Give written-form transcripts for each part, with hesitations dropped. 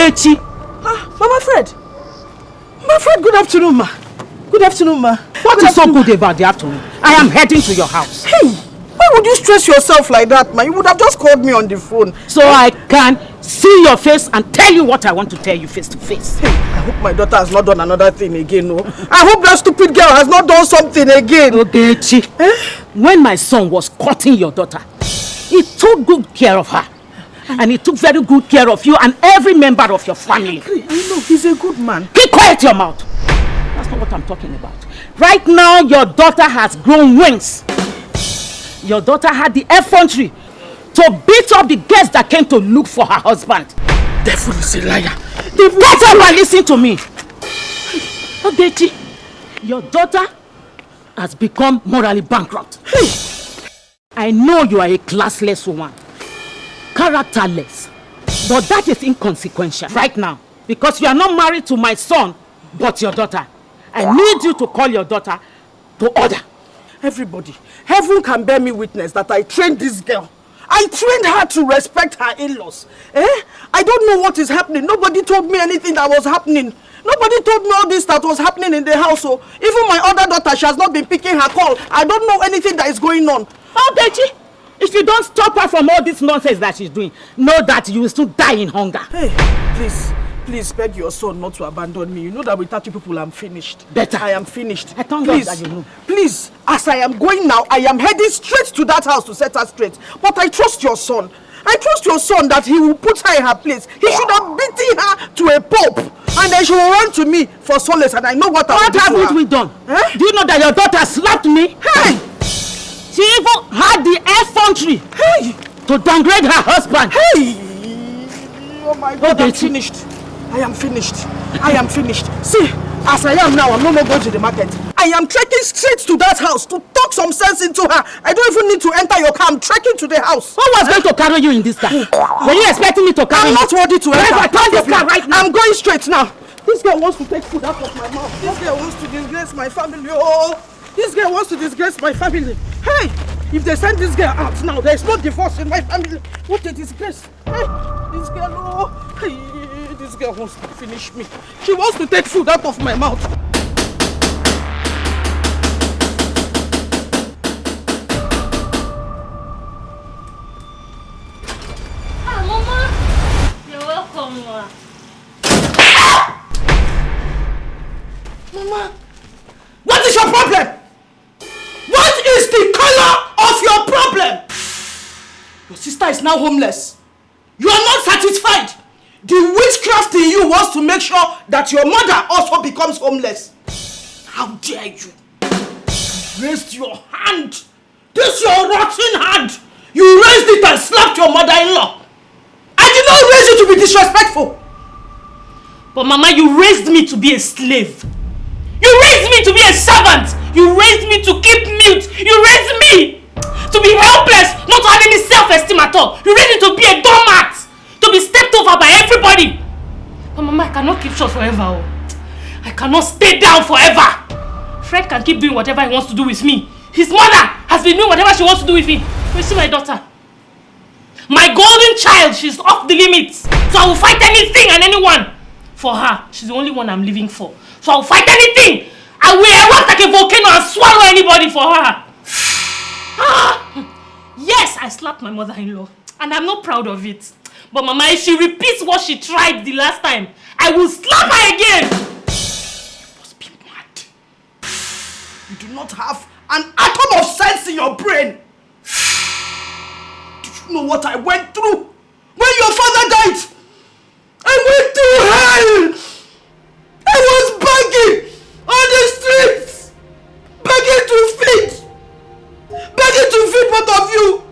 Ogechi. Mama Fred. Mama Fred, good afternoon, ma. Good afternoon, ma. What is so good about the afternoon? I am heading to your house. Hey, why would you stress yourself like that, ma? You would have just called me on the phone. So I can see your face and tell you what I want to tell you face to face. Hey, I hope my daughter has not done another thing again, no? I hope that stupid girl has not done something again. Ogechi, when my son was courting your daughter, he took good care of her. And he took very good care of you and every member of your family. I know, he's a good man. Keep quiet your mouth. That's not what I'm talking about. Right now, your daughter has grown wings. Your daughter had the effrontery to beat up the guests that came to look for her husband. Devil is a liar. Get up and listen to me. Ogechi, your daughter has become morally bankrupt. I know you are a classless woman. Characterless, but that is inconsequential right now because you are not married to my son but your daughter. I need you to call your daughter to order. Everybody, heaven can bear me witness that I trained this girl. I trained her to respect her in-laws. I don't know what is happening. Nobody told me anything that was happening. Nobody told me all this that was happening in the house. So even my other daughter, she has not been picking her call. I don't know anything that is going on. Oh, Bechi, if you don't stop her from all this nonsense that she's doing, know that you will still die in hunger. Hey, please beg your son not to abandon me. You know that without you people I'm finished. Better. I am finished. I thank God that you know. Please, as I am going now, I am heading straight to that house to set her straight. But I trust your son. I trust your son that he will put her in her place. He should have beaten her to a pulp. And then she will run to me for solace. And I know what I will do. What have we done? Do you know that your daughter slapped me? Hey! She even had the effrontery to downgrade her husband. Hey! Oh my God, I'm finished. I am finished. I am finished. See, as I am now, I'm no more going to the market. I am trekking straight to that house to talk some sense into her. I don't even need to enter your car. I'm trekking to the house. Who was going to carry you in this car? Were you expecting me to carry you? I'm not worthy to enter. Turn this car right now. I'm going straight now. This girl wants to take food out of my mouth. This girl wants to disgrace my family. Oh, this girl wants to disgrace my family. Hey, if they send this girl out now, there is no divorce in my family. What a disgrace. Hey, this girl, oh, hey, this girl wants to finish me. She wants to take food out of my mouth. Mama, what is your problem? What is the color of your problem? Your sister is now homeless. You are not satisfied. The witchcraft in you wants to make sure that your mother also becomes homeless. How dare you? You raised your hand. This your rotten hand. You raised it and slapped your mother-in-law. I did not raise you to be disrespectful. But Mama, you raised me to be a slave. You raised me to be a servant. You raised me to keep mute. You raised me to be helpless, not to have any self-esteem at all. You raised me to be a doormat, to be stepped over by everybody. But Mama, I cannot keep short forever. I cannot stay down forever. Fred can keep doing whatever he wants to do with me. His mother has been doing whatever she wants to do with me. You see my daughter? My golden child, she's off the limits. So I will fight anything and anyone for her. She's the only one I'm living for. So I'll fight anything. I will erupt like a volcano and swallow anybody for her. Yes, I slapped my mother-in-law. And I'm not proud of it. But Mama, if she repeats what she tried the last time, I will slap her again. You must be mad. You do not have an atom of sense in your brain. Do you know what I went through when your father died? I went through hell. I was begging on the streets, begging to feed both of you.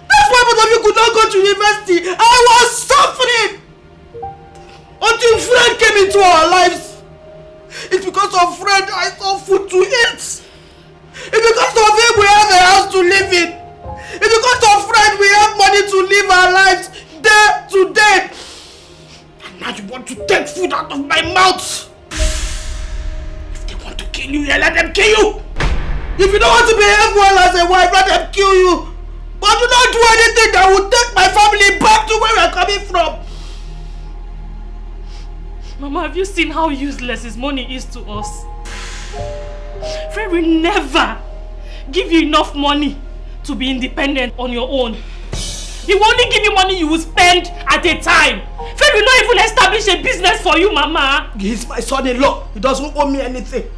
That's why both of you could not go to university. I was suffering until Fred came into our lives. It's because of Fred I saw food to eat. It's because of him we have a house to live in. It's because of Fred we have money to live our lives day to day. And now you want to take food out of my mouth. If they want to kill you, let them kill you. If you don't want to behave well as a wife, let them kill you. But do not do anything that will take my family back to where we are coming from. Have you seen how useless his money is to us? Fred will never give you enough money to be independent on your own. He will only give you money you will spend at a time. Fred will not even establish a business for you, Mama. He's my son-in-law. He doesn't owe me anything.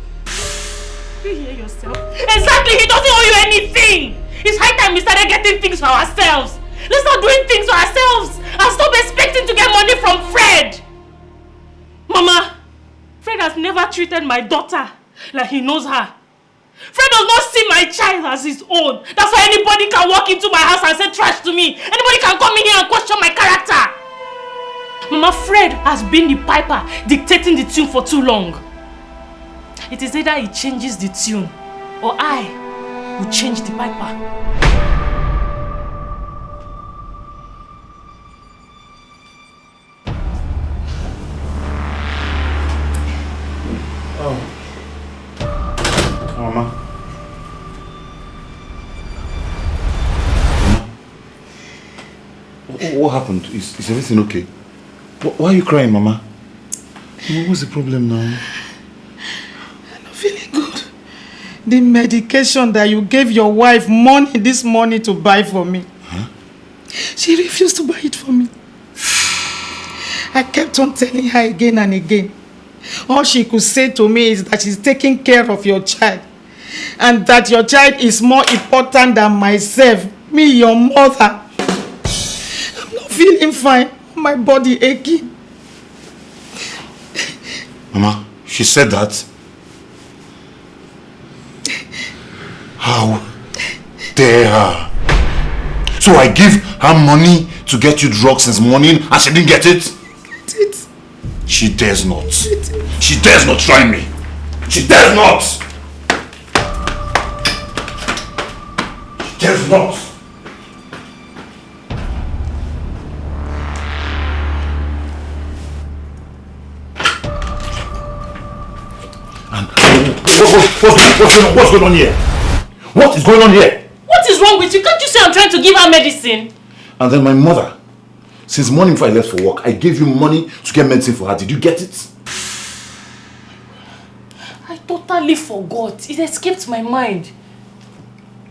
You hear yourself? Exactly, he doesn't owe you anything. It's high time we started getting things for ourselves. Let's start doing things for ourselves and stop expecting to get money from Fred. Mama, Fred has never treated my daughter like he knows her. Fred does not see my child as his own. That's why anybody can walk into my house and say trash to me. Anybody can come in here and question my character. Mama, Fred has been the piper dictating the tune for too long. It is either he changes the tune or I will change the piper. Mama. What happened? Is everything okay? Why are you crying, Mama? What's the problem now? I'm not feeling good. The medication that you gave your wife money this morning to buy for me. Huh? She refused to buy it for me. I kept on telling her again and again. All she could say to me is that she's taking care of your child. And that your child is more important than myself. Me, your mother. I'm not feeling fine. My body aching. Mama, she said that? How dare her? So I give her money to get you drugs since morning and she didn't get it? She dares not. She dares not try me. She dares not. She dares not. And what's going on here? What is going on here? What is wrong with you? Can't you say I'm trying to give her medicine? And then my mother, since morning before I left for work, I gave you money to get medicine for her. Did you get it? I totally forgot. It escaped my mind.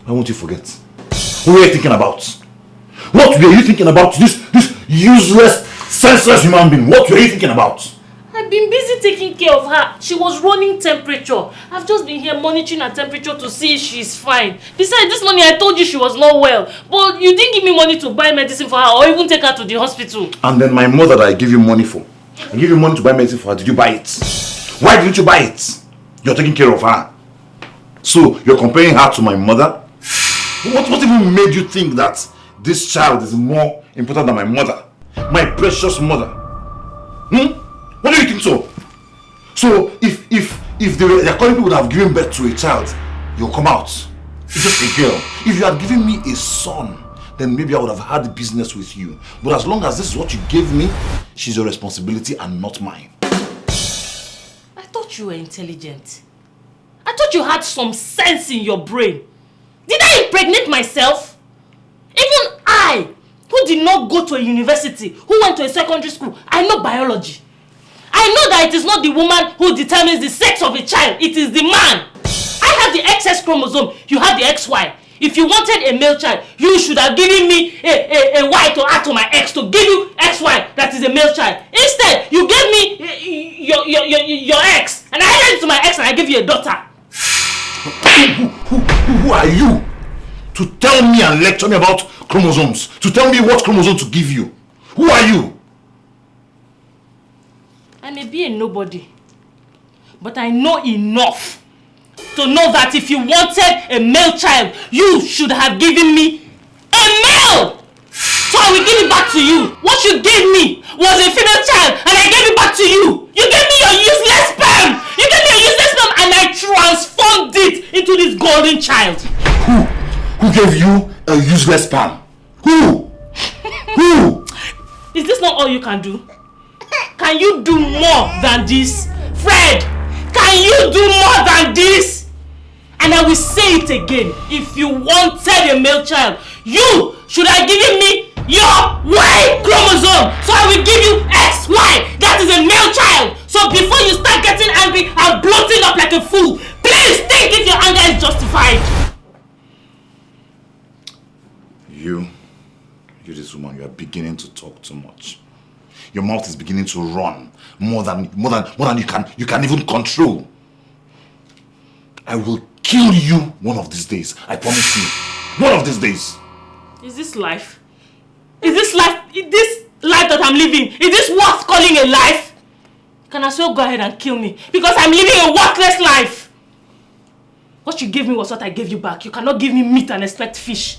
Why won't you forget? What were you thinking about? What were you thinking about? This useless, senseless human being. What were you thinking about? I've been busy taking care of her. She was running temperature. I've just been here monitoring her temperature to see if she's fine. Besides, this morning I told you she was not well. But you didn't give me money to buy medicine for her or even take her to the hospital. And then my mother that I gave you money for. I gave you money to buy medicine for her. Did you buy it? Why didn't you buy it? You're taking care of her. So, you're comparing her to my mother? What even made you think that this child is more important than my mother? My precious mother? What do you think so? So, if the according would have given birth to a child, you'll come out. It's just a girl. If you had given me a son, then maybe I would have had business with you. But as long as this is what you gave me, she's your responsibility and not mine. I thought you were intelligent. I thought you had some sense in your brain. Did I impregnate myself? Even I, who did not go to a university, who went to a secondary school, I know biology. I know that it is not the woman who determines the sex of a child, it is the man. I have the XS chromosome, you have the XY. If you wanted a male child, you should have given me a Y to add to my X to give you XY that is a male child. Instead, you gave me your X, and I added it to my X and I gave you a daughter. Who are you to tell me and lecture me about chromosomes? To tell me what chromosome to give you? Who are you? I may be a nobody, but I know enough to know that if you wanted a male child, you should have given me a male! So I will give it back to you. What you gave me was a female child and I gave it back to you. You gave me your useless sperm! You gave me a useless sperm and I transformed it into this golden child. Who gave you a useless sperm? Who? Who? Is this not all you can do? Can you do more than this? Fred, can you do more than this? And I will say it again. If you wanted a male child, you should have given me your Y chromosome. So I will give you XY. That is a male child. So before you start getting angry and bloating up like a fool, please think if your anger is justified. You this woman, you are beginning to talk too much. Your mouth is beginning to run more than you can even control. I will kill you one of these days. I promise you. One of these days. Is this life? Is this life that I'm living? Is this worth calling a life? You can as well go ahead and kill me because I'm living a worthless life. What you gave me was what I gave you back. You cannot give me meat and expect fish.